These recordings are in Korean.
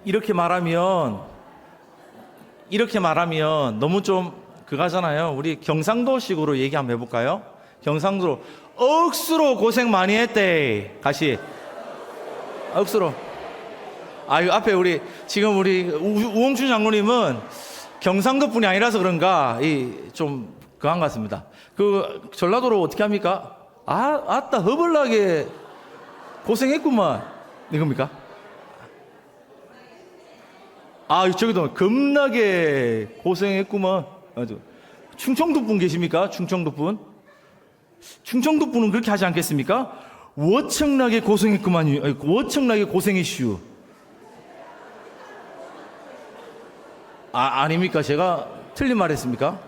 이렇게 말하면 너무 좀 그거잖아요. 우리 경상도식으로 얘기 한번 해볼까요? 경상도로 억수로 고생 많이 했대. 다시 억수로. 아유, 앞에 지금 우리 우홍춘 장로님은 경상도 분이 아니라서 그런가 좀 그한 것 같습니다. 그 전라도로 어떻게 합니까? 아따 허벌나게 고생했구만 이겁니까? 저기도 겁나게 고생했구만. 아주 충청도 분 계십니까? 충청도 분? 충청도 분은 그렇게 하지 않겠습니까? 워청나게 고생했구만. 워청나게 고생했슈. 아닙니까? 제가 틀린 말 했습니까?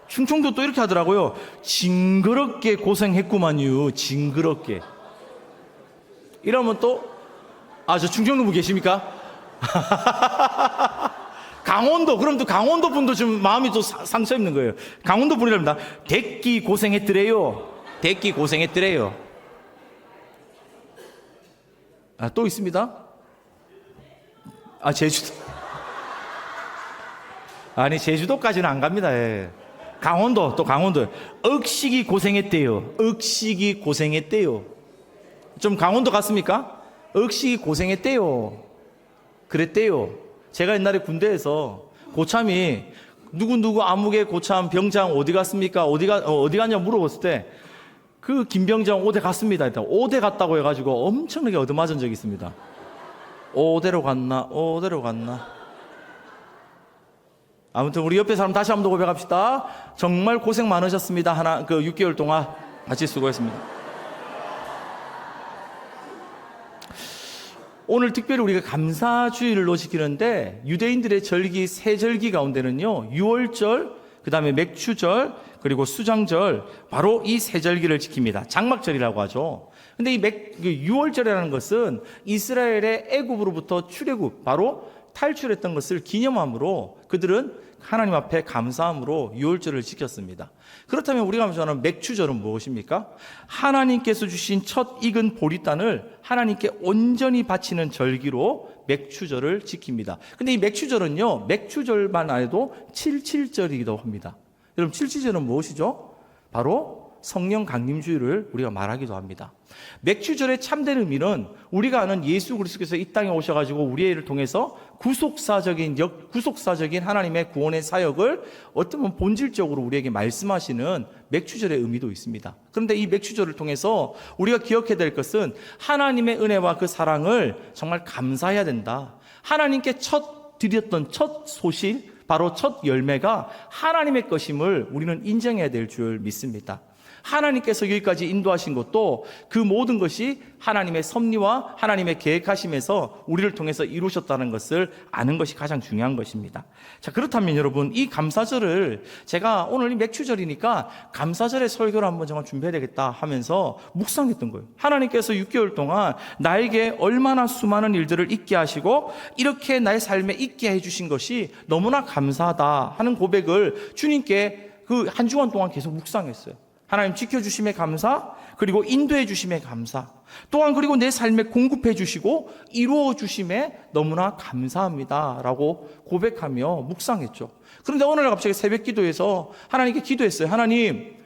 충청도 또 이렇게 하더라고요. 징그럽게 고생했구만요. 징그럽게. 이러면 또, 저 충청도 분 계십니까? 강원도, 그럼 또 강원도 분도 지금 마음이 또 상처 입는 거예요. 강원도 분이랍니다. 대끼 고생했더래요. 대끼 고생했더래요. 또 있습니다. 제주도. 아니, 제주도까지는 안 갑니다. 예. 강원도, 또 강원도. 억식이 고생했대요. 억식이 고생했대요. 좀 강원도 갔습니까? 억식이 고생했대요. 그랬대요. 제가 옛날에 군대에서 고참이 누구 암흑의 고참 병장 어디 갔습니까? 어디 갔냐 물어봤을 때 그 김병장 5대 갔습니다. 일단 5대 갔다고 해가지고 엄청나게 얻어맞은 적이 있습니다. 5대로 갔나? 아무튼 우리 옆에 사람 다시 한번 더 고백합시다. 정말 고생 많으셨습니다. 6개월 동안 같이 수고했습니다. 오늘 특별히 우리가 감사주일로 지키는데 유대인들의 절기 세 절기 가운데는요, 유월절, 그 다음에 맥추절, 그리고 수장절, 바로 이 세 절기를 지킵니다. 장막절이라고 하죠. 근데 유월절이라는 것은 이스라엘의 애굽으로부터 출애굽, 바로 탈출했던 것을 기념함으로 그들은 하나님 앞에 감사함으로 유월절을 지켰습니다. 그렇다면 우리가 말하는 맥추절은 무엇입니까? 하나님께서 주신 첫 익은 보리단을 하나님께 온전히 바치는 절기로 맥추절을 지킵니다. 근데 이 맥추절은요, 맥추절만 안 해도 77절이기도 합니다. 여러분, 77절은 무엇이죠? 바로 성령 강림주의를 우리가 말하기도 합니다. 맥추절의 참된 의미는 우리가 아는 예수 그리스도께서 이 땅에 오셔가지고 우리를 통해서 구속사적인 하나님의 구원의 사역을 어떤 보면 본질적으로 우리에게 말씀하시는 맥추절의 의미도 있습니다. 그런데 이 맥추절을 통해서 우리가 기억해야 될 것은 하나님의 은혜와 그 사랑을 정말 감사해야 된다. 하나님께 드렸던 첫 소실, 바로 첫 열매가 하나님의 것임을 우리는 인정해야 될 줄 믿습니다. 하나님께서 여기까지 인도하신 것도 그 모든 것이 하나님의 섭리와 하나님의 계획하심에서 우리를 통해서 이루셨다는 것을 아는 것이 가장 중요한 것입니다. 자, 그렇다면 여러분, 이 감사절을 제가 오늘 이 맥추절이니까 감사절의 설교를 한번 정말 준비해야 되겠다 하면서 묵상했던 거예요. 하나님께서 6개월 동안 나에게 얼마나 수많은 일들을 있게 하시고 이렇게 나의 삶에 있게 해주신 것이 너무나 감사하다 하는 고백을 주님께 그 한 주간 동안 계속 묵상했어요. 하나님 지켜주심에 감사, 그리고 인도해 주심에 감사, 또한 그리고 내 삶에 공급해 주시고 이루어 주심에 너무나 감사합니다 라고 고백하며 묵상했죠. 그런데 오늘 갑자기 새벽 기도에서 하나님께 기도했어요. 하나님,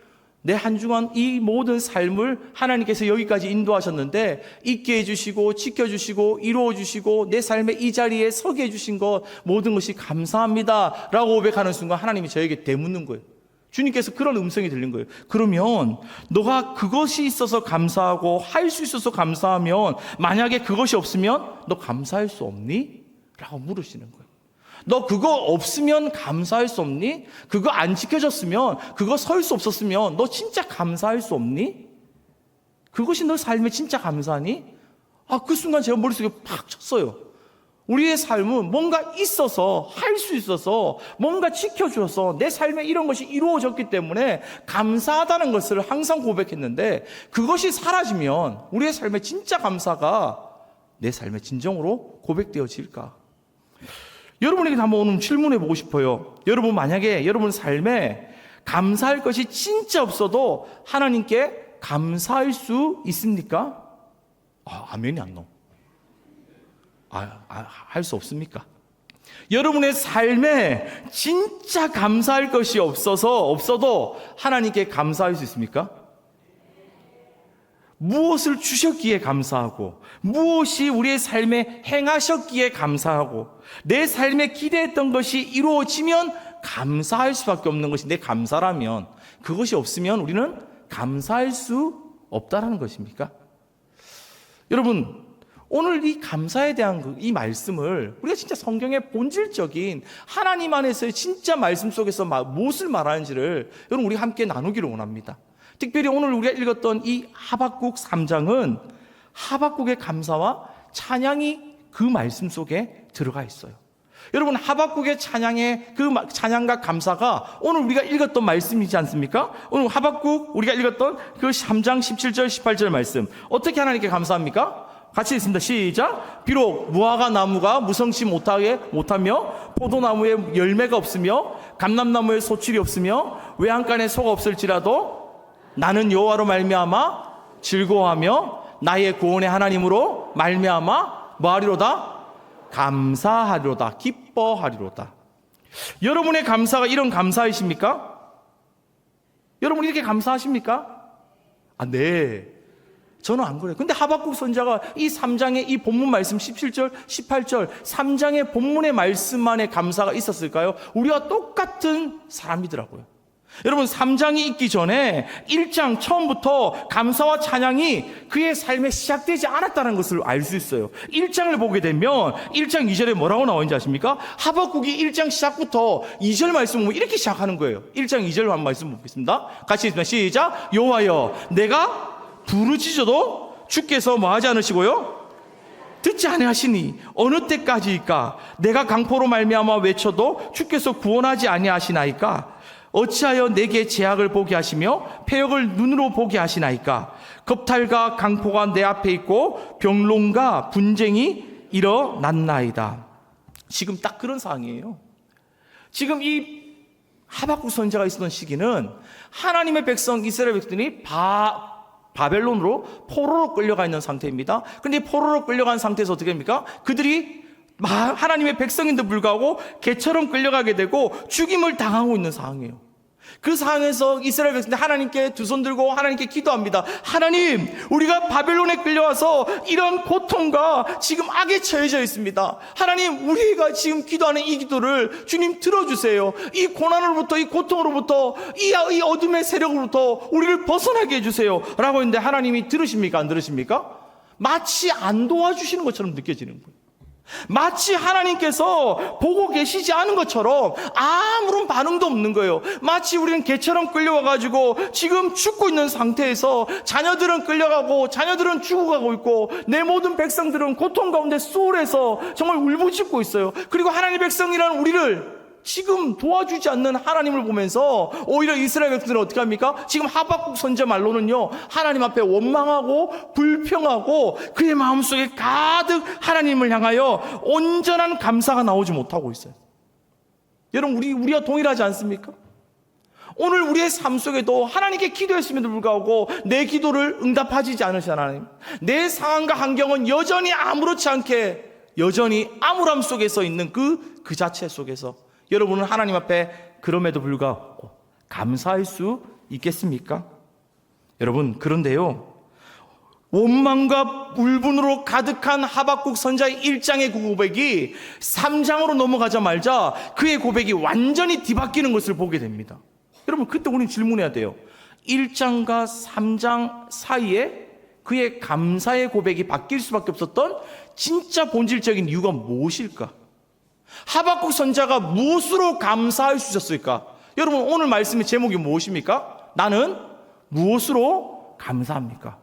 내 한 주간 이 모든 삶을 하나님께서 여기까지 인도하셨는데 있게 해주시고 지켜주시고 이루어주시고 내 삶의 이 자리에 서게 해주신 것 모든 것이 감사합니다 라고 고백하는 순간 하나님이 저에게 되묻는 거예요. 주님께서 그런 음성이 들린 거예요. 그러면 너가 그것이 있어서 감사하고 할 수 있어서 감사하면 만약에 그것이 없으면 너 감사할 수 없니? 라고 물으시는 거예요. 너 그거 없으면 감사할 수 없니? 그거 안 지켜졌으면, 그거 설 수 없었으면 너 진짜 감사할 수 없니? 그것이 너 삶에 진짜 감사하니? 그 순간 제가 머릿속에 팍 쳤어요. 우리의 삶은 뭔가 있어서, 할 수 있어서, 뭔가 지켜줘서 내 삶에 이런 것이 이루어졌기 때문에 감사하다는 것을 항상 고백했는데 그것이 사라지면 우리의 삶의 진짜 감사가 내 삶의 진정으로 고백되어질까? 여러분에게 한번 오늘 질문해 보고 싶어요. 여러분, 만약에 여러분 삶에 감사할 것이 진짜 없어도 하나님께 감사할 수 있습니까? 아멘이 안 나와. 할 수 없습니까? 여러분의 삶에 진짜 감사할 것이 없어도 하나님께 감사할 수 있습니까? 무엇을 주셨기에 감사하고, 무엇이 우리의 삶에 행하셨기에 감사하고, 내 삶에 기대했던 것이 이루어지면 감사할 수밖에 없는 것이 내 감사라면, 그것이 없으면 우리는 감사할 수 없다라는 것입니까? 여러분, 오늘 이 감사에 대한 이 말씀을 우리가 진짜 성경의 본질적인 하나님 안에서의 진짜 말씀 속에서 무엇을 말하는지를 여러분 우리 함께 나누기를 원합니다. 특별히 오늘 우리가 읽었던 이 하박국 3장은 하박국의 감사와 찬양이 그 말씀 속에 들어가 있어요. 여러분, 하박국의 찬양의 그 찬양과 감사가 오늘 우리가 읽었던 말씀이지 않습니까? 오늘 하박국 우리가 읽었던 그 3장 17절 18절 말씀, 어떻게 하나님께 감사합니까? 같이 읽습니다. 시작. 비록 무화과 나무가 무성치 못하며 포도나무에 열매가 없으며 감람나무에 소출이 없으며 외양간에 소가 없을지라도 나는 여호와로 말미암아 즐거워하며 나의 구원의 하나님으로 말미암아 뭐하리로다? 감사하리로다. 기뻐하리로다. 여러분의 감사가 이런 감사이십니까? 여러분 이렇게 감사하십니까? 네. 저는 안 그래요. 근데 하박국 선지자가 이 3장의 이 본문 말씀 17절, 18절 3장의 본문의 말씀만의 감사가 있었을까요? 우리와 똑같은 사람이더라고요. 여러분, 3장이 있기 전에 1장 처음부터 감사와 찬양이 그의 삶에 시작되지 않았다는 것을 알 수 있어요. 1장을 보게 되면 1장 2절에 뭐라고 나오는지 아십니까? 하박국이 1장 시작부터 2절 말씀 보면 이렇게 시작하는 거예요. 1장 2절 한 말씀 보겠습니다. 같이 읽습니다. 시작. 여호와여, 내가 부르짖어도 주께서 뭐하지 않으시고요? 듣지 아니하시니 어느 때까지일까? 내가 강포로 말미암아 외쳐도 주께서 구원하지 아니하시나이까? 어찌하여 내게 재앙을 보게 하시며 패역을 눈으로 보게 하시나이까? 겁탈과 강포가 내 앞에 있고 병론과 분쟁이 일어났나이다. 지금 딱 그런 상황이에요. 지금 이 하박국 선지자가 있었던 시기는 하나님의 백성 이스라엘 백성들이 바벨론으로 포로로 끌려가 있는 상태입니다. 근데 포로로 끌려간 상태에서 어떻게 됩니까? 그들이 하나님의 백성인데 불구하고 개처럼 끌려가게 되고 죽임을 당하고 있는 상황이에요. 그 상황에서 이스라엘 백성들 하나님께 두 손 들고 하나님께 기도합니다. 하나님, 우리가 바벨론에 끌려와서 이런 고통과 지금 악에 처해져 있습니다. 하나님, 우리가 지금 기도하는 이 기도를 주님 들어주세요. 이 고난으로부터, 이 고통으로부터, 이 어둠의 세력으로부터 우리를 벗어나게 해주세요 라고 했는데 하나님이 들으십니까? 안 들으십니까? 마치 안 도와주시는 것처럼 느껴지는 거예요. 마치 하나님께서 보고 계시지 않은 것처럼 아무런 반응도 없는 거예요. 마치 우리는 개처럼 끌려와가지고 지금 죽고 있는 상태에서 자녀들은 끌려가고 자녀들은 죽어가고 있고 내 모든 백성들은 고통 가운데 수월해서 정말 울부짖고 있어요. 그리고 하나님의 백성이라는 우리를 지금 도와주지 않는 하나님을 보면서 오히려 이스라엘 백성들은 어떻게 합니까? 지금 하박국 선지자 말로는요, 하나님 앞에 원망하고 불평하고 그의 마음속에 가득 하나님을 향하여 온전한 감사가 나오지 못하고 있어요. 여러분, 우리와 동일하지 않습니까? 오늘 우리의 삶 속에도 하나님께 기도했음에도 불구하고 내 기도를 응답하지 않으신 하나님, 내 상황과 환경은 여전히 아무렇지 않게 여전히 암울함 속에서 있는 그 자체 속에서 여러분은 하나님 앞에 그럼에도 불구하고 감사할 수 있겠습니까? 여러분, 그런데요, 원망과 울분으로 가득한 하박국 선지자의 1장의 그 고백이 3장으로 넘어가자마자 그의 고백이 완전히 뒤바뀌는 것을 보게 됩니다. 여러분, 그때 우리는 질문해야 돼요. 1장과 3장 사이에 그의 감사의 고백이 바뀔 수밖에 없었던 진짜 본질적인 이유가 무엇일까? 하박국 선지자가 무엇으로 감사할 수 있었을까? 여러분, 오늘 말씀의 제목이 무엇입니까? 나는 무엇으로 감사합니까?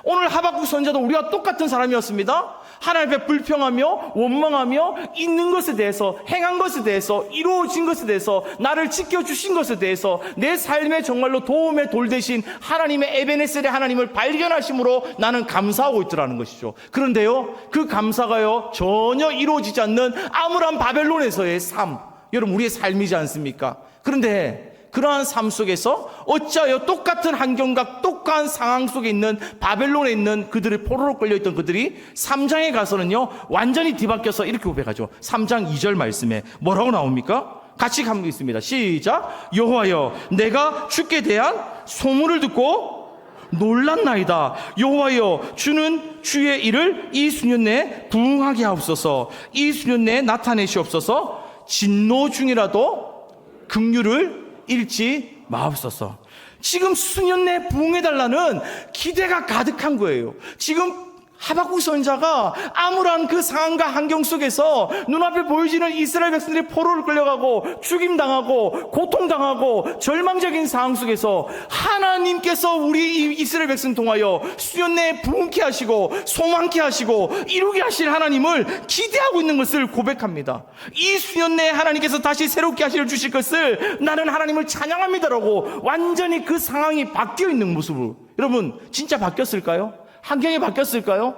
오늘 하박국 선지자도 우리와 똑같은 사람이었습니다. 하나님 앞에 불평하며 원망하며 있는 것에 대해서, 행한 것에 대해서, 이루어진 것에 대해서, 나를 지켜주신 것에 대해서, 내 삶에 정말로 도움의 돌 대신 하나님의 에베네셀의 하나님을 발견하심으로 나는 감사하고 있더라는 것이죠. 그런데요, 그 감사가요 전혀 이루어지지 않는 암울한 바벨론에서의 삶, 여러분, 우리의 삶이지 않습니까? 그런데 그러한 삶 속에서 어찌하여 똑같은 환경과 똑같은 상황 속에 있는 바벨론에 있는 그들의 포로로 끌려있던 그들이 3장에 가서는요 완전히 뒤바뀌어서 이렇게 고백하죠. 3장 2절 말씀에 뭐라고 나옵니까? 같이 가보겠습니다. 시작. 여호와여, 내가 주께 대한 소문을 듣고 놀랐나이다. 여호와여, 주는 주의 일을 이 수년 내에 부응하게 하옵소서. 이 수년 내에 나타내시옵소서. 진노 중이라도 긍휼을 잃지 마옵소서. 지금 수년 내에 부응해달라는 기대가 가득한 거예요. 지금 하박국 선지자가 암울한 그 상황과 환경 속에서 눈앞에 보여지는 이스라엘 백성들이 포로를 끌려가고 죽임당하고 고통당하고 절망적인 상황 속에서 하나님께서 우리 이스라엘 백성 통하여 수년 내에 부흥케 하시고 소망케 하시고 이루게 하실 하나님을 기대하고 있는 것을 고백합니다. 이 수년 내에 하나님께서 다시 새롭게 하실 주실 것을 나는 하나님을 찬양합니다라고 완전히 그 상황이 바뀌어 있는 모습으로. 여러분 진짜 바뀌었을까요? 환경이 바뀌었을까요?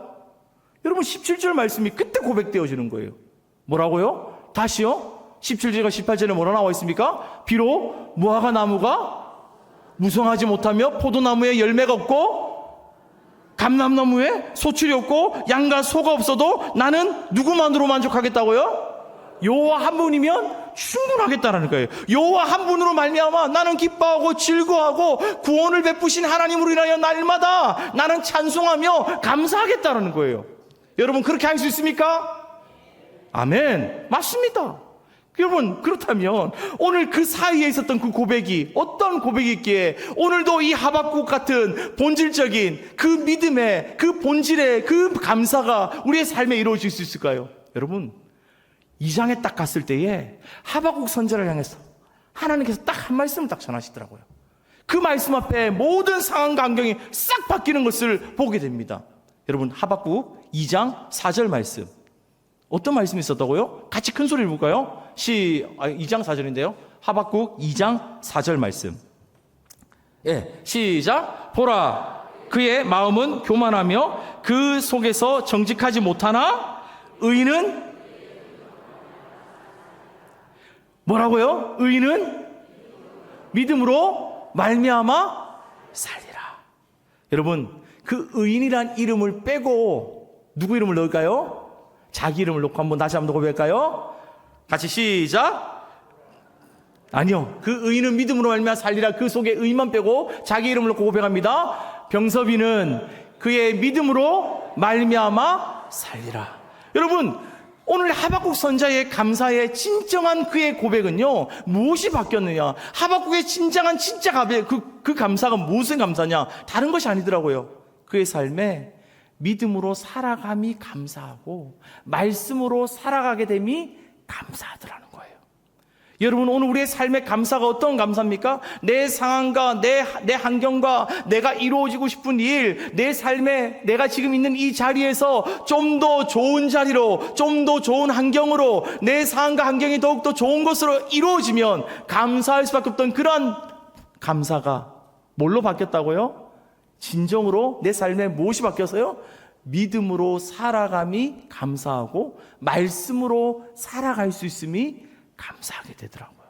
여러분 17절 말씀이 그때 고백되어지는 거예요. 뭐라고요? 다시요? 17절과 18절에 뭐라 나와 있습니까? 비록 무화과 나무가 무성하지 못하며 포도나무에 열매가 없고 감람나무에 소출이 없고 양과 소가 없어도 나는 누구만으로 만족하겠다고요? 여호와 한 분이면 충분하겠다라는 거예요. 여호와 한 분으로 말미암아 나는 기뻐하고 즐거워하고 구원을 베푸신 하나님으로 인하여 날마다 나는 찬송하며 감사하겠다라는 거예요. 여러분 그렇게 할 수 있습니까? 아멘. 맞습니다. 여러분 그렇다면 오늘 그 사이에 있었던 그 고백이 어떤 고백이 있기에 오늘도 이 하박국 같은 본질적인 그 믿음의 그 본질의 그 감사가 우리의 삶에 이루어질 수 있을까요? 여러분 2장에 딱 갔을 때에 하박국 선지자를 향해서 하나님께서 딱 한 말씀을 딱 전하시더라고요. 그 말씀 앞에 모든 상황과 환경이 싹 바뀌는 것을 보게 됩니다. 여러분 하박국 2장 4절 말씀 어떤 말씀이 있었다고요? 같이 큰 소리를 볼까요? 2장 4절인데요 하박국 2장 4절 말씀 시작. 보라 그의 마음은 교만하며 그 속에서 정직하지 못하나 의인은 뭐라고요? 의인은 믿음으로 말미암아 살리라. 여러분 그 의인이란 이름을 빼고 누구 이름을 넣을까요? 자기 이름을 넣고 한번 다시 한번 고백할까요? 같이 시작. 아니요, 그 의인은 믿음으로 말미암아 살리라. 그 속에 의인만 빼고 자기 이름을 넣고 고백합니다. 병섭이는 그의 믿음으로 말미암아 살리라. 여러분 오늘 하박국 선지자의 감사의 진정한 그의 고백은요 무엇이 바뀌었느냐? 하박국의 진정한 진짜 그 감사가 무슨 감사냐? 다른 것이 아니더라고요. 그의 삶에 믿음으로 살아감이 감사하고 말씀으로 살아가게 됨이 감사하더라는 거예요. 여러분 오늘 우리의 삶의 감사가 어떤 감사입니까? 내 상황과 내 환경과 내가 이루어지고 싶은 일, 내 삶에 내가 지금 있는 이 자리에서 좀 더 좋은 자리로, 좀 더 좋은 환경으로 내 상황과 환경이 더욱더 좋은 것으로 이루어지면 감사할 수밖에 없던 그러한 감사가 뭘로 바뀌었다고요? 진정으로 내 삶에 무엇이 바뀌었어요? 믿음으로 살아감이 감사하고 말씀으로 살아갈 수 있음이 감사하게 되더라고요.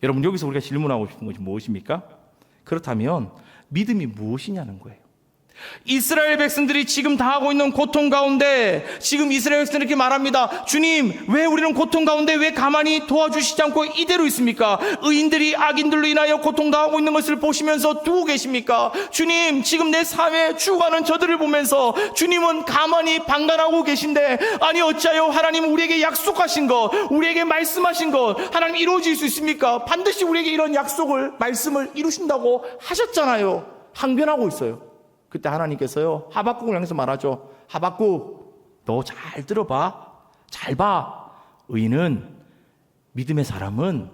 여러분 여기서 우리가 질문하고 싶은 것이 무엇입니까? 그렇다면 믿음이 무엇이냐는 거예요. 이스라엘 백성들이 지금 당하고 있는 고통 가운데 지금 이스라엘 백성들이 이렇게 말합니다. 주님 왜 우리는 고통 가운데 왜 가만히 도와주시지 않고 이대로 있습니까? 의인들이 악인들로 인하여 고통당하고 있는 것을 보시면서 두고 계십니까? 주님 지금 내 삶에 죽어가는 저들을 보면서 주님은 가만히 방관하고 계신데 아니 어찌하여 하나님 우리에게 약속하신 것 우리에게 말씀하신 것 하나님 이루어질 수 있습니까? 반드시 우리에게 이런 약속을 말씀을 이루신다고 하셨잖아요. 항변하고 있어요. 그때 하나님께서요 하박국을 향해서 말하죠. 하박국 너 잘 들어봐. 잘 봐. 의인은 믿음의 사람은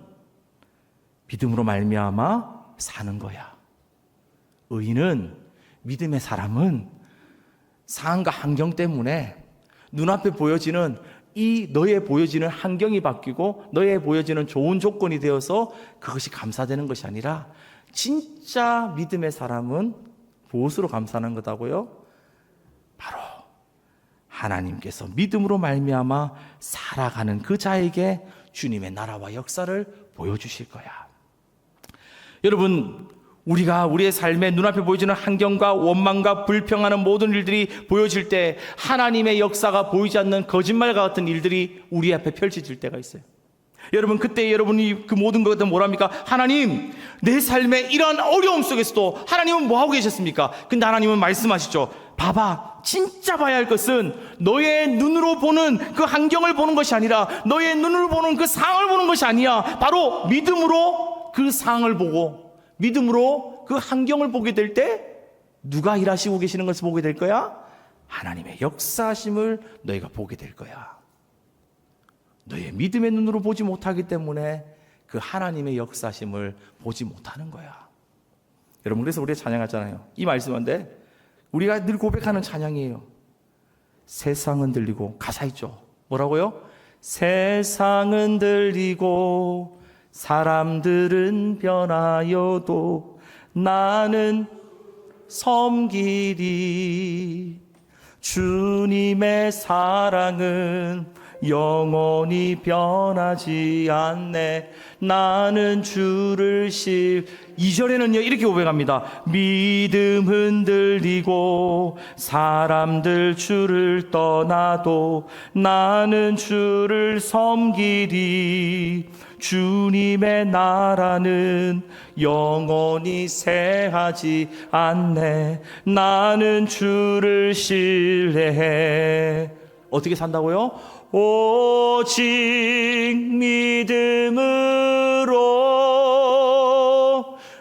믿음으로 말미암아 사는 거야. 의인은 믿음의 사람은 상황과 환경 때문에 눈앞에 보여지는 너의 보여지는 환경이 바뀌고 너의 보여지는 좋은 조건이 되어서 그것이 감사되는 것이 아니라 진짜 믿음의 사람은 무엇으로 감사하는 거다고요? 바로 하나님께서 믿음으로 말미암아 살아가는 그 자에게 주님의 나라와 역사를 보여주실 거야. 여러분, 우리가 우리의 삶에 눈앞에 보여지는 환경과 원망과 불평하는 모든 일들이 보여질 때 하나님의 역사가 보이지 않는 거짓말과 같은 일들이 우리 앞에 펼쳐질 때가 있어요. 여러분, 그때 여러분이 그 모든 것들 뭐랍니까? 하나님, 내 삶의 이러한 어려움 속에서도 하나님은 뭐하고 계셨습니까? 근데 하나님은 말씀하시죠. 봐봐, 진짜 봐야 할 것은 너의 눈으로 보는 그 환경을 보는 것이 아니라 너의 눈으로 보는 그 상황을 보는 것이 아니야. 바로 믿음으로 그 상황을 보고 믿음으로 그 환경을 보게 될 때 누가 일하시고 계시는 것을 보게 될 거야? 하나님의 역사하심을 너희가 보게 될 거야. 너의 믿음의 눈으로 보지 못하기 때문에 그 하나님의 역사심을 보지 못하는 거야. 여러분, 그래서 우리가 찬양하잖아요. 이 말씀인데 우리가 늘 고백하는 찬양이에요. 세상은 들리고, 가사 있죠. 뭐라고요? 세상은 들리고 사람들은 변하여도 나는 섬기리. 주님의 사랑은 영원히 변하지 않네. 나는 주를 2절에는요 이렇게 고백합니다. 믿음 흔들리고 사람들 주를 떠나도 나는 주를 섬기리. 주님의 나라는 영원히 쇠하지 않네. 나는 주를 신뢰해. 어떻게 산다고요? 오직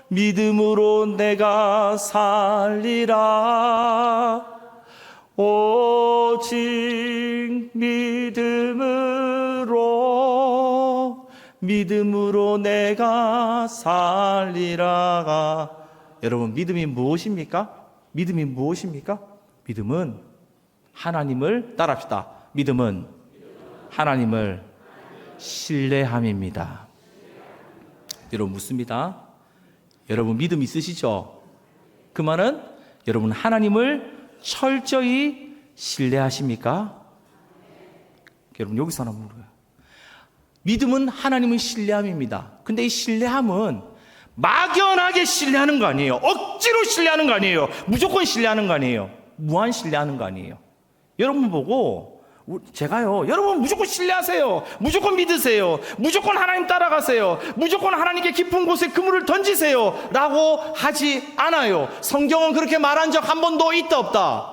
믿음으로 내가 살리라. 오직 믿음으로 내가 살리라. 여러분, 믿음이 무엇입니까? 믿음이 무엇입니까? 믿음은 하나님을 따라합시다. 믿음은 하나님을 신뢰함입니다. 여러분, 묻습니다. 여러분, 믿음 있으시죠? 그 말은 여러분 하나님을 철저히 신뢰하십니까? 여러분, 여기서 하나 물어요. 믿음은 하나님을 신뢰함입니다. 근데 이 신뢰함은 막연하게 신뢰하는 거 아니에요. 억지로 신뢰하는 거 아니에요. 무조건 신뢰하는 거 아니에요. 무한 신뢰하는 거 아니에요. 여러분 보고 제가요, 여러분 무조건 신뢰하세요. 무조건 믿으세요. 무조건 하나님 따라가세요. 무조건 하나님께 깊은 곳에 그물을 던지세요 라고 하지 않아요. 성경은 그렇게 말한 적 한 번도 있다 없다?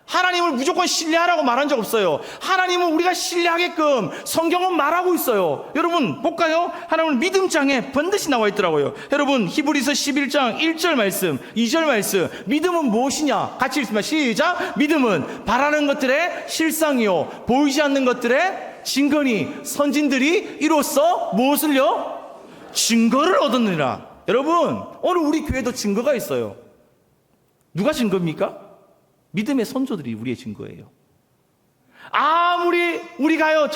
하나님을 무조건 신뢰하라고 말한 적 없어요. 하나님은 우리가 신뢰하게끔 성경은 말하고 있어요. 여러분 볼까요? 하나님은 믿음장에 반드시 나와 있더라고요. 여러분, 히브리서 11장 1절 말씀, 2절 말씀. 믿음은 무엇이냐? 같이 읽습니다. 시작. 믿음은 바라는 것들의 실상이요 보이지 않는 것들의 증거니 선진들이 이로써 무엇을요? 증거를 얻었느니라. 여러분, 오늘 우리 교회도 증거가 있어요. 누가 증거입니까? 믿음의 선조들이 우리의 증거예요. 아무리 우리가요,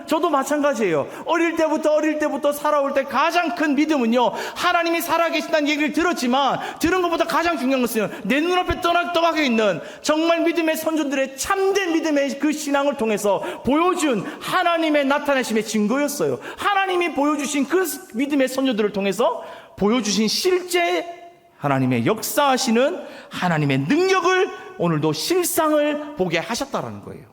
저도 마찬가지예요. 어릴 때부터 살아올 때 가장 큰 믿음은요, 하나님이 살아계신다는 얘기를 들었지만 들은 것보다 가장 중요한 것은 내 눈앞에 떠나게 있는 정말 믿음의 선조들의 참된 믿음의 그 신앙을 통해서 보여준 하나님의 나타내심의 증거였어요. 하나님이 보여주신 그 믿음의 선조들을 통해서 보여주신 실제 하나님의 역사하시는 하나님의 능력을 오늘도 실상을 보게 하셨다라는 거예요.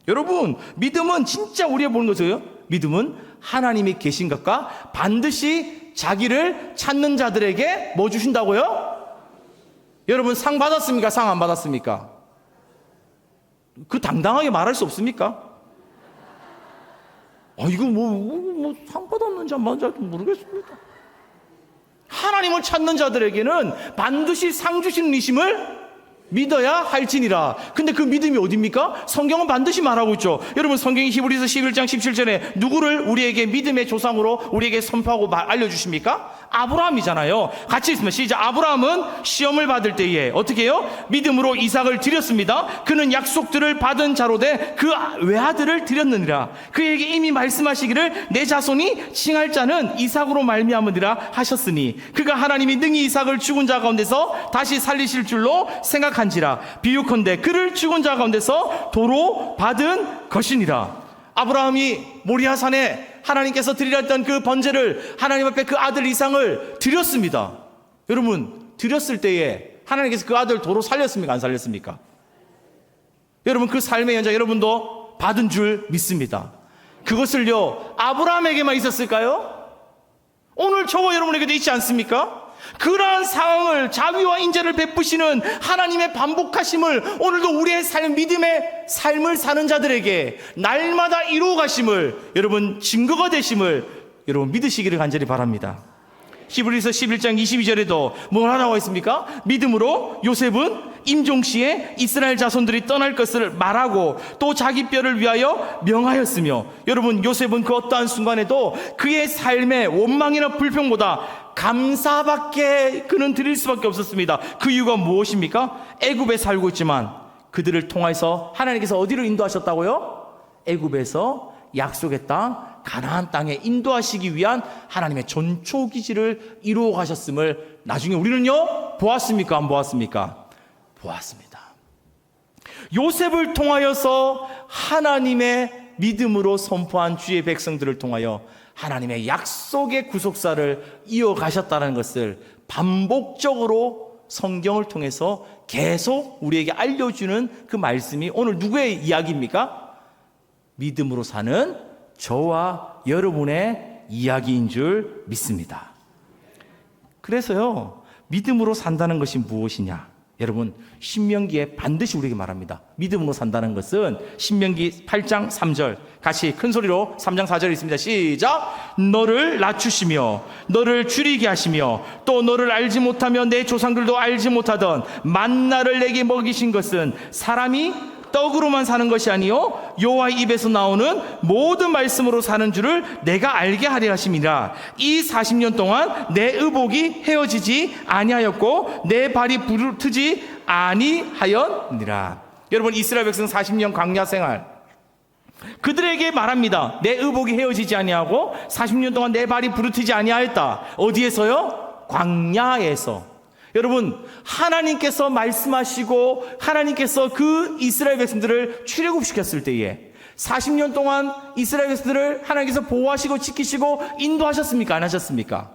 여러분, 믿음은 진짜 우리가 보는 것이에요. 믿음은 하나님이 계신 것과 반드시 자기를 찾는 자들에게 뭐 주신다고요? 여러분, 상 받았습니까? 상 안 받았습니까? 그 당당하게 말할 수 없습니까? 이거 상 받았는지 안 받았는지 모르겠습니다. 하나님을 찾는 자들에게는 반드시 상 주시는 이심을 믿어야 할지니라. 근데 그 믿음이 어디입니까? 성경은 반드시 말하고 있죠. 여러분, 성경이 히브리서 11장 17절에 누구를 우리에게 믿음의 조상으로 우리에게 선포하고 알려주십니까? 아브라함이잖아요. 같이 있으면 시작. 아브라함은 시험을 받을 때에 어떻게 해요? 믿음으로 이삭을 드렸습니다. 그는 약속들을 받은 자로 돼 그 외아들을 드렸느니라. 그에게 이미 말씀하시기를 내 자손이 칭할 자는 이삭으로 말미암으리라 하셨으니 그가 하나님이 능히 이삭을 죽은 자 가운데서 다시 살리실 줄로 생각한지라. 비유컨대 그를 죽은 자 가운데서 도로 받은 것이니라. 아브라함이 모리아산에 하나님께서 드리라 했던 그 번제를 하나님 앞에 그 아들 이상을 드렸습니다. 여러분, 드렸을 때에 하나님께서 그 아들 도로 살렸습니까? 안 살렸습니까? 여러분, 그 삶의 현장 여러분도 받은 줄 믿습니다. 그것을요, 아브라함에게만 있었을까요? 오늘 저와 여러분에게도 있지 않습니까? 그러한 상황을, 자비와 인자를 베푸시는 하나님의 반복하심을 오늘도 우리의 믿음의 삶을 사는 자들에게 날마다 이루어 가심을, 여러분 증거가 되심을 여러분 믿으시기를 간절히 바랍니다. 히브리서 11장 22절에도 뭘 하라고 했습니까? 믿음으로 요셉은 임종시에 이스라엘 자손들이 떠날 것을 말하고 또 자기 뼈를 위하여 명하였으며, 여러분 요셉은 그 어떠한 순간에도 그의 삶의 원망이나 불평보다 감사밖에 그는 드릴 수밖에 없었습니다. 그 이유가 무엇입니까? 애굽에 살고 있지만 그들을 통해서 하나님께서 어디로 인도하셨다고요? 애굽에서 약속의 땅 가나안 땅에 인도하시기 위한 하나님의 전초기지를 이루어 가셨음을 나중에 우리는요 보았습니까? 안 보았습니까? 보았습니다. 요셉을 통하여서 하나님의 믿음으로 선포한 주의 백성들을 통하여 하나님의 약속의 구속사를 이어가셨다는 것을 반복적으로 성경을 통해서 계속 우리에게 알려주는 그 말씀이 오늘 누구의 이야기입니까? 믿음으로 사는 저와 여러분의 이야기인 줄 믿습니다. 그래서요, 믿음으로 산다는 것이 무엇이냐? 여러분, 신명기에 반드시 우리에게 말합니다. 믿음으로 산다는 것은 신명기 8장 3절, 같이 큰 소리로 3장 4절에 있습니다. 시작! 너를 낮추시며 너를 줄이게 하시며 또 너를 알지 못하며 내 조상들도 알지 못하던 만나를 내게 먹이신 것은 사람이 떡으로만 사는 것이 아니요 여호와의 입에서 나오는 모든 말씀으로 사는 줄을 내가 알게 하려 하심이라. 이 40년 동안 내 의복이 헤어지지 아니하였고 내 발이 부르트지 아니하였느니라. 여러분, 이스라엘 백성 40년 광야 생활, 그들에게 말합니다. 내 의복이 헤어지지 아니하고 40년 동안 내 발이 부르트지 아니하였다. 어디에서요? 광야에서. 여러분, 하나님께서 말씀하시고 하나님께서 그 이스라엘 백성들을 출애굽시켰을 때에 40년 동안 이스라엘 백성들을 하나님께서 보호하시고 지키시고 인도하셨습니까? 안 하셨습니까?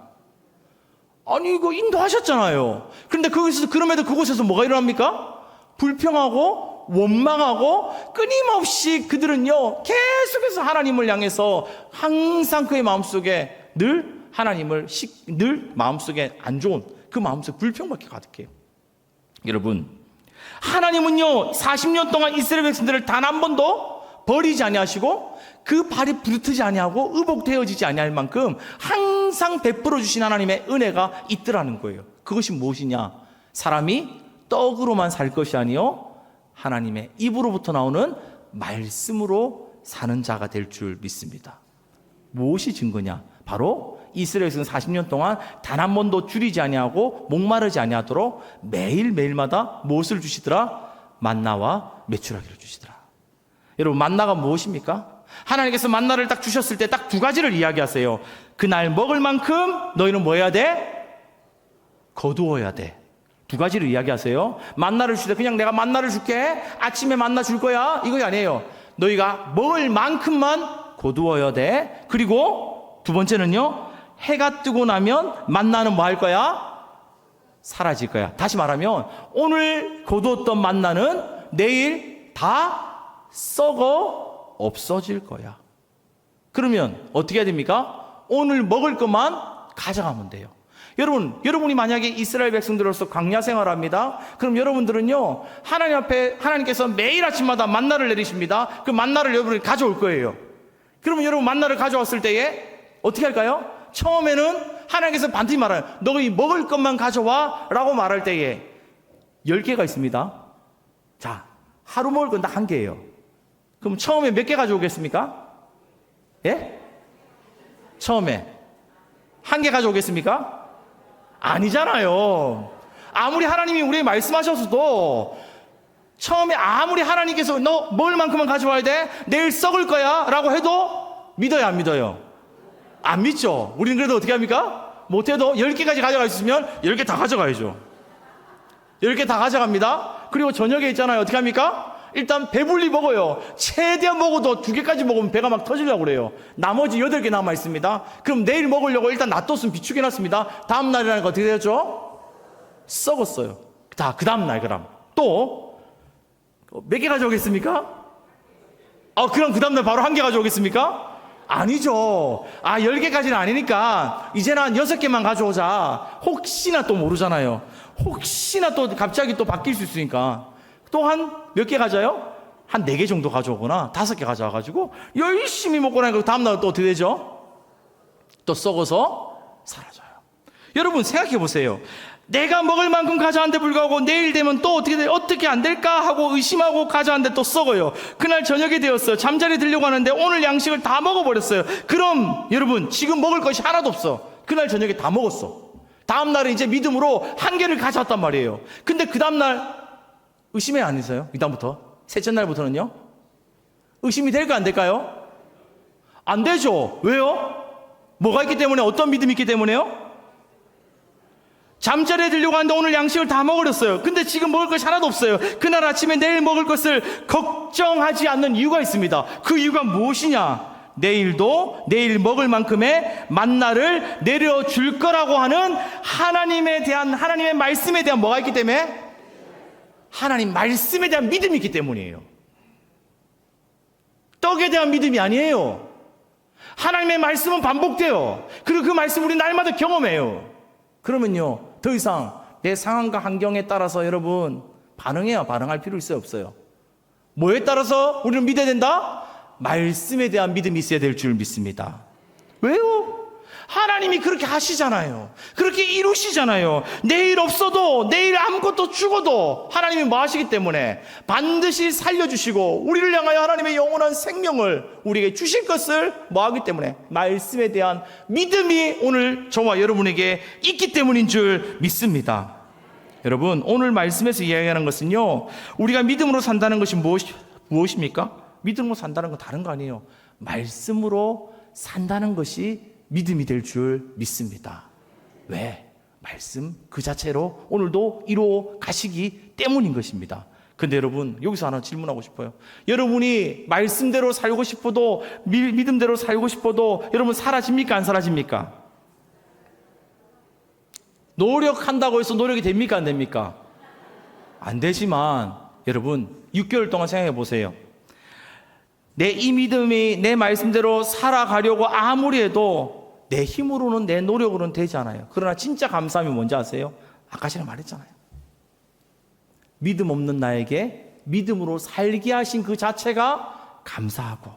아니, 이거 인도하셨잖아요. 그런데 거기서, 그럼에도 그곳에서 뭐가 일어납니까? 불평하고 원망하고 끊임없이 그들은요 계속해서 하나님을 향해서 항상 그의 마음속에 늘 하나님을 늘 마음속에 안 좋은 그 마음속에 불평밖에 가득해요. 여러분, 하나님은요 40년 동안 이스라엘 백성들을 단 한 번도 버리지 아니하시고 그 발이 부르트지 아니하고 의복되어지지 아니할 만큼 항상 베풀어 주신 하나님의 은혜가 있더라는 거예요. 그것이 무엇이냐? 사람이 떡으로만 살 것이 아니요 하나님의 입으로부터 나오는 말씀으로 사는 자가 될 줄 믿습니다. 무엇이 증거냐? 바로 이스라엘에서는 40년 동안 단 한 번도 줄이지 아니하고 목마르지 아니하도록 매일매일마다 무엇을 주시더라? 만나와 메추라기를 주시더라. 여러분, 만나가 무엇입니까? 하나님께서 만나를 딱 주셨을 때 딱 두 가지를 이야기하세요. 그날 먹을 만큼 너희는 뭐 해야 돼? 거두어야 돼. 두 가지를 이야기하세요. 만나를 주실 때 그냥 내가 만나를 줄게, 아침에 만나 줄 거야, 이거 아니에요. 너희가 먹을 만큼만 거두어야 돼. 그리고 두 번째는요, 해가 뜨고 나면 만나는 뭐 할 거야? 사라질 거야. 다시 말하면 오늘 거두었던 만나는 내일 다 썩어 없어질 거야. 그러면 어떻게 해야 됩니까? 오늘 먹을 것만 가져가면 돼요. 여러분이 만약에 이스라엘 백성들로서 광야 생활합니다. 그럼 여러분들은요, 하나님 앞에 하나님께서 매일 아침마다 만나를 내리십니다. 그 만나를 여러분이 가져올 거예요. 그러면 여러분 만나를 가져왔을 때에 어떻게 할까요? 처음에는 하나님께서 반드시 말해요. 너희 먹을 것만 가져와 라고 말할 때에 10개가 있습니다. 자, 하루 먹을 건 딱 1개예요. 그럼 처음에 몇 개 가져오겠습니까? 예? 처음에 1개 가져오겠습니까? 아니잖아요. 아무리 하나님이 우리에게 말씀하셨어도 처음에 아무리 하나님께서 너 먹을 만큼만 가져와야 돼, 내일 썩을 거야 라고 해도 믿어요, 안 믿어요? 안 믿죠. 우리는 그래도 어떻게 합니까? 못해도 10개까지 가져갈 수 있으면 10개 다 가져가야죠. 10개 다 가져갑니다. 그리고 저녁에 있잖아요. 어떻게 합니까? 일단 배불리 먹어요. 최대한 먹어도 2개까지 먹으면 배가 막 터지려고 그래요. 나머지 8개 남아 있습니다. 그럼 내일 먹으려고 일단 놔뒀으면 비축해 놨습니다. 다음 날이라니까 어떻게 되죠? 썩었어요. 그 다음 날 그럼 또 몇 개 가져오겠습니까? 그럼 그 다음 날 바로 1개 가져오겠습니까? 아니죠. 10개까지는 아니니까 이제는 한 6개만 가져오자. 혹시나 또 모르잖아요. 혹시나 또 갑자기 또 바뀔 수 있으니까 또 한 몇 개 가져요? 한 4개 정도 가져오거나 5개 가져와가지고 열심히 먹고 나니까 다음날 또 어떻게 되죠? 또 썩어서 사라져요. 여러분 생각해 보세요. 내가 먹을 만큼 가져왔는데 불구하고 내일 되면 또 어떻게 안 될까 하고 의심하고 가져왔는데 또 썩어요. 그날 저녁이 되었어요. 잠자리 들려고 하는데 오늘 양식을 다 먹어버렸어요. 그럼 여러분 지금 먹을 것이 하나도 없어. 그날 저녁에 다 먹었어. 다음 날은 이제 믿음으로 1개를 가져왔단 말이에요. 근데 그 다음 날 의심이 아니세요? 이 다음부터 셋째 날부터는요? 의심이 될까 안 될까요? 안 되죠. 왜요? 뭐가 있기 때문에? 어떤 믿음이 있기 때문에요? 잠자리에 들려고 하는데 오늘 양식을 다 먹어버렸어요. 근데 지금 먹을 것이 하나도 없어요. 그날 아침에 내일 먹을 것을 걱정하지 않는 이유가 있습니다. 그 이유가 무엇이냐? 내일도 내일 먹을 만큼의 만나를 내려줄 거라고 하는 하나님의 말씀에 대한 뭐가 있기 때문에? 하나님 말씀에 대한 믿음이 있기 때문이에요. 떡에 대한 믿음이 아니에요. 하나님의 말씀은 반복돼요. 그리고 그 말씀 우리 날마다 경험해요. 그러면요 더 이상 내 상황과 환경에 따라서 여러분 반응할 필요 있어요 없어요? 뭐에 따라서 우리는 믿어야 된다? 말씀에 대한 믿음이 있어야 될 줄 믿습니다. 왜요? 하나님이 그렇게 하시잖아요. 그렇게 이루시잖아요. 내일 없어도 내일 아무것도 죽어도 하나님이 뭐 하시기 때문에 반드시 살려주시고 우리를 향하여 하나님의 영원한 생명을 우리에게 주실 것을 뭐 하기 때문에 말씀에 대한 믿음이 오늘 저와 여러분에게 있기 때문인 줄 믿습니다. 여러분 오늘 말씀에서 이야기하는 것은요 우리가 믿음으로 산다는 것이 무엇입니까? 믿음으로 산다는 건 다른 거 아니에요. 말씀으로 산다는 것이 믿음이 될 줄 믿습니다. 왜? 말씀 그 자체로 오늘도 이루어 가시기 때문인 것입니다. 근데 여러분 여기서 하나 질문하고 싶어요. 여러분이 말씀대로 살고 싶어도 믿음대로 살고 싶어도 여러분 사라집니까 안 사라집니까? 노력한다고 해서 노력이 됩니까 안 됩니까? 안 되지만 여러분 6개월 동안 생각해 보세요. 이 믿음이 내 말씀대로 살아가려고 아무리 해도 내 힘으로는 내 노력으로는 되지 않아요. 그러나 진짜 감사함이 뭔지 아세요? 아까 전에 말했잖아요. 믿음 없는 나에게 믿음으로 살게 하신 그 자체가 감사하고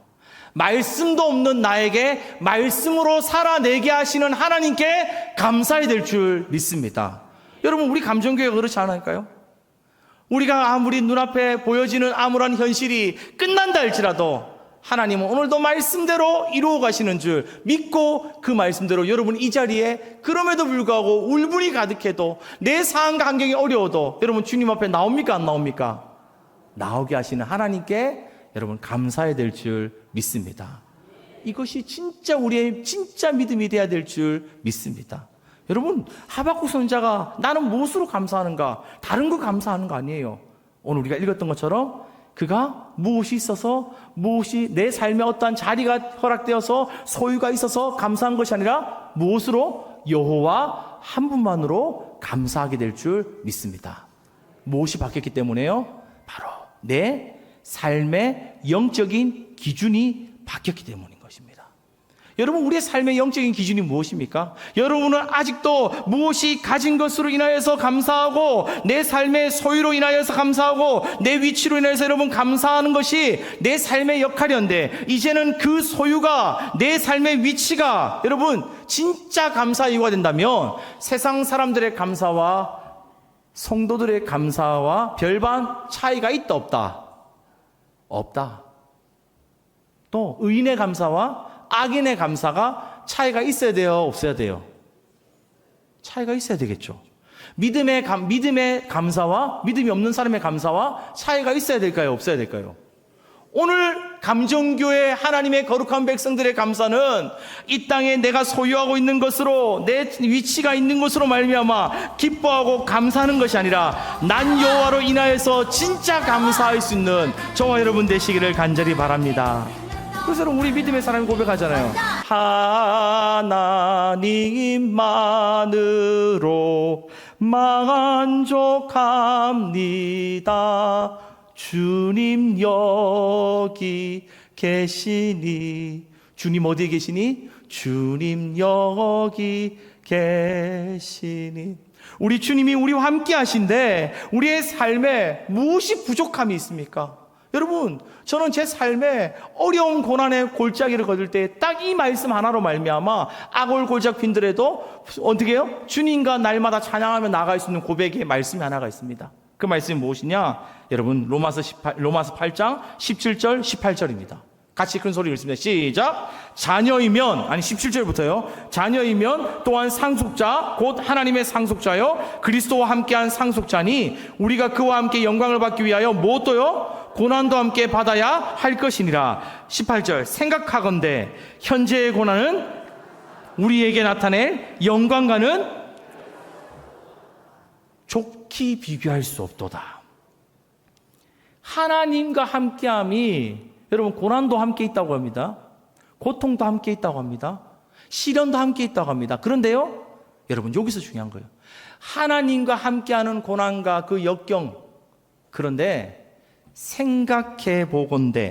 말씀도 없는 나에게 말씀으로 살아내게 하시는 하나님께 감사해야 될 줄 믿습니다. 여러분 우리 감정교회가 그렇지 않을까요? 우리가 아무리 눈앞에 보여지는 암울한 현실이 끝난다 할지라도 하나님은 오늘도 말씀대로 이루어 가시는 줄 믿고 그 말씀대로 여러분 이 자리에 그럼에도 불구하고 울분이 가득해도 내 상황과 환경이 어려워도 여러분 주님 앞에 나옵니까 안 나옵니까? 나오게 하시는 하나님께 여러분 감사해야 될 줄 믿습니다. 이것이 진짜 우리의 진짜 믿음이 돼야 될 줄 믿습니다. 여러분 하박국 선지자가 나는 무엇으로 감사하는가? 다른 거 감사하는 거 아니에요. 오늘 우리가 읽었던 것처럼 그가 무엇이 있어서 무엇이 내 삶에 어떠한 자리가 허락되어서 소유가 있어서 감사한 것이 아니라 무엇으로? 여호와 한 분만으로 감사하게 될 줄 믿습니다. 무엇이 바뀌었기 때문에요? 바로 내 삶의 영적인 기준이 바뀌었기 때문입니다. 여러분 우리의 삶의 영적인 기준이 무엇입니까? 여러분은 아직도 무엇이 가진 것으로 인하여서 감사하고 내 삶의 소유로 인하여서 감사하고 내 위치로 인하여서 여러분 감사하는 것이 내 삶의 역할이었는데 이제는 그 소유가 내 삶의 위치가 여러분 진짜 감사 이유가 된다면 세상 사람들의 감사와 성도들의 감사와 별반 차이가 있다 없다? 없다. 또 의인의 감사와 악인의 감사가 차이가 있어야 돼요? 없어야 돼요? 차이가 있어야 되겠죠. 믿음의 감사와 믿음이 없는 사람의 감사와 차이가 있어야 될까요? 없어야 될까요? 오늘 감정교회 하나님의 거룩한 백성들의 감사는 이 땅에 내가 소유하고 있는 것으로, 내 위치가 있는 것으로 말미암아 기뻐하고 감사하는 것이 아니라 난 여호와로 인하여서 진짜 감사할 수 있는 저와 여러분 되시기를 간절히 바랍니다. 그래서 우리 믿음의 사람이 고백하잖아요. 하나님만으로 만족합니다. 주님 여기 계시니. 주님 어디에 계시니? 주님 여기 계시니. 우리 주님이 우리와 함께 하신데 우리의 삶에 무엇이 부족함이 있습니까? 여러분, 저는 제 삶에 어려운 고난의 골짜기를 걷을 때 딱 이 말씀 하나로 말미암아 악골골짝 핀들에도 어떻게 해요? 주님과 날마다 찬양하며 나아갈 수 있는 고백의 말씀이 하나가 있습니다. 그 말씀이 무엇이냐? 여러분, 로마서 8장 17절 18절입니다. 같이 큰 소리를 읽습니다. 시작. 자녀이면, 아니 17절부터요. 자녀이면 또한 상속자 곧 하나님의 상속자요 그리스도와 함께한 상속자니 우리가 그와 함께 영광을 받기 위하여 무엇도요? 고난도 함께 받아야 할 것이니라. 18절. 생각하건대 현재의 고난은 우리에게 나타낼 영광과는 좋게 비교할 수 없도다. 하나님과 함께함이, 여러분, 고난도 함께 있다고 합니다. 고통도 함께 있다고 합니다. 시련도 함께 있다고 합니다. 그런데요, 여러분, 여기서 중요한 거예요. 하나님과 함께하는 고난과 그 역경, 그런데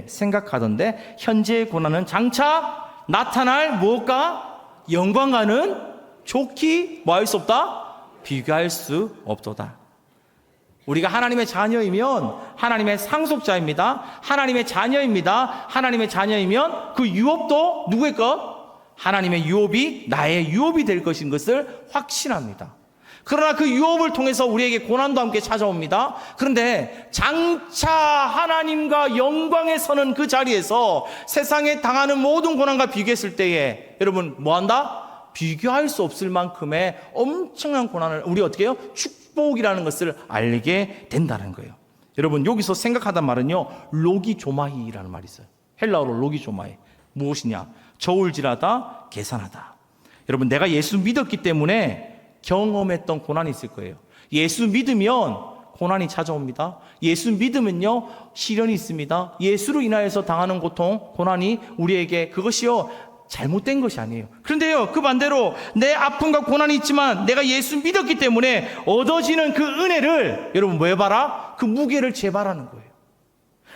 생각하던데 현재의 고난은 장차 나타날 무엇과 영광과는 좋게 뭐 할 수 없다? 비교할 수 없도다. 우리가 하나님의 자녀이면 하나님의 상속자입니다. 하나님의 자녀입니다. 하나님의 자녀이면 그 유업도 누구의 것? 하나님의 유업이 나의 유업이 될 것인 것을 확신합니다. 그러나 그 유업을 통해서 우리에게 고난도 함께 찾아옵니다. 그런데 장차 하나님과 영광에 서는 그 자리에서 세상에 당하는 모든 고난과 비교했을 때에 여러분 뭐한다? 비교할 수 없을 만큼의 엄청난 고난을 우리 어떻게 해요? 축복이라는 것을 알게 된다는 거예요. 여러분, 여기서 생각하단 말은요, 로기조마히라는 말이 있어요. 헬라어로 로기조마히. 무엇이냐? 저울질하다, 계산하다. 여러분, 내가 예수 믿었기 때문에 경험했던 고난이 있을 거예요. 예수 믿으면 고난이 찾아옵니다. 예수 믿으면요, 시련이 있습니다. 예수로 인하여서 당하는 고통, 고난이 우리에게 그것이요, 잘못된 것이 아니에요. 그런데요, 그 반대로 내 아픔과 고난이 있지만 내가 예수 믿었기 때문에 얻어지는 그 은혜를 여러분 뭐 해봐라? 그 무게를 재봐라는 거예요.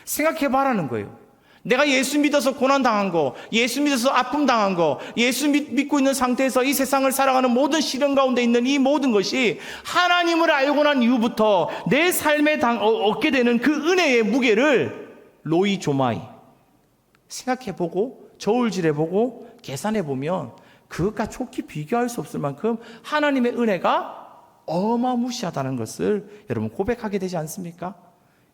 생각해봐라는 거예요. 내가 예수 믿어서 고난 당한 거, 예수 믿어서 아픔 당한 거, 예수 믿고 있는 상태에서 이 세상을 살아가는 모든 시련 가운데 있는 이 모든 것이 하나님을 알고 난 이후부터 내 삶에 얻게 되는 그 은혜의 무게를 로이조마이 생각해보고 저울질해보고 계산해보면 그것과 좋게 비교할 수 없을 만큼 하나님의 은혜가 어마무시하다는 것을 여러분 고백하게 되지 않습니까?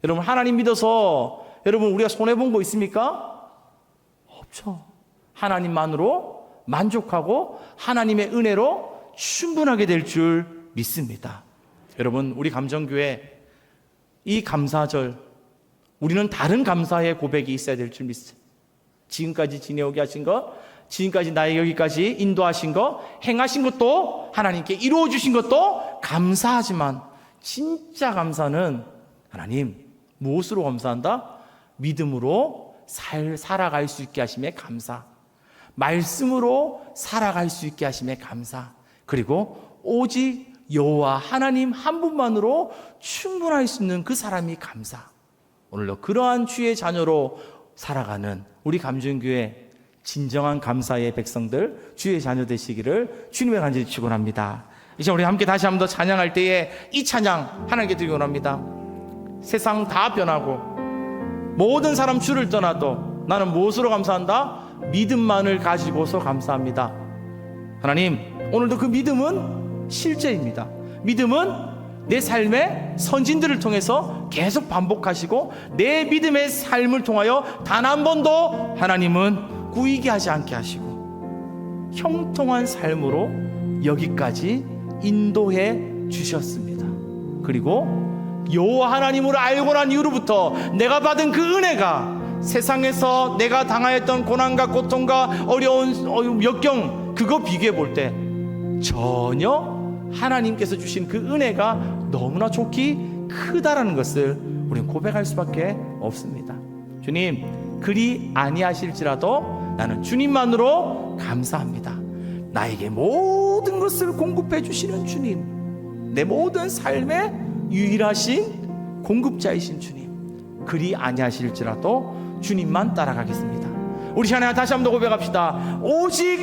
여러분, 하나님 믿어서 여러분 우리가 손해본 거 있습니까? 없죠. 하나님만으로 만족하고 하나님의 은혜로 충분하게 될 줄 믿습니다. 여러분, 우리 감정교회 이 감사절 우리는 다른 감사의 고백이 있어야 될 줄 믿습니다. 지금까지 지내오게 하신 것, 지금까지 나의 여기까지 인도하신 것, 행하신 것도 하나님께 이루어 주신 것도 감사하지만 진짜 감사는 하나님 무엇으로 감사한다? 믿음으로 살아갈 수 있게 하심에 감사, 말씀으로 살아갈 수 있게 하심에 감사, 그리고 오직 여호와 하나님 한 분만으로 충분할 수 있는 그 사람이 감사. 오늘도 그러한 주의 자녀로 살아가는 우리 감정교회 진정한 감사의 백성들, 주의 자녀 되시기를 주님의 간절히 축원합니다. 이제 우리 함께 다시 한번 더 찬양할 때에 이 찬양 하나님께 드리기 원합니다. 세상 다 변하고 모든 사람 주를 떠나도 나는 무엇으로 감사한다? 믿음만을 가지고서 감사합니다. 하나님, 오늘도 그 믿음은 실제입니다. 믿음은 내 삶의 선진들을 통해서 계속 반복하시고 내 믿음의 삶을 통하여 단 한 번도 하나님은 꾸이게 하지 않게 하시고 형통한 삶으로 여기까지 인도해 주셨습니다. 그리고 여호와 하나님을 알고 난 이후로부터 내가 받은 그 은혜가 세상에서 내가 당하였던 고난과 고통과 어려운 역경, 그거 비교해 볼 때 전혀 하나님께서 주신 그 은혜가 너무나 좋기 크다라는 것을 우리는 고백할 수밖에 없습니다. 주님, 그리 아니하실지라도 나는 주님만으로 감사합니다. 나에게 모든 것을 공급해 주시는 주님, 내 모든 삶의 유일하신 공급자이신 주님, 그리 아니하실지라도 주님만 따라가겠습니다. 우리 시간에 다시 한번 더 고백합시다. 오직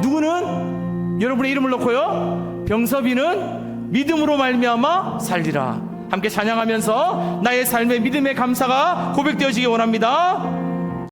누구는, 여러분의 이름을 놓고요, 병섭이는 믿음으로 말미암아 살리라. 함께 찬양하면서 나의 삶의 믿음의 감사가 고백되어지기 원합니다.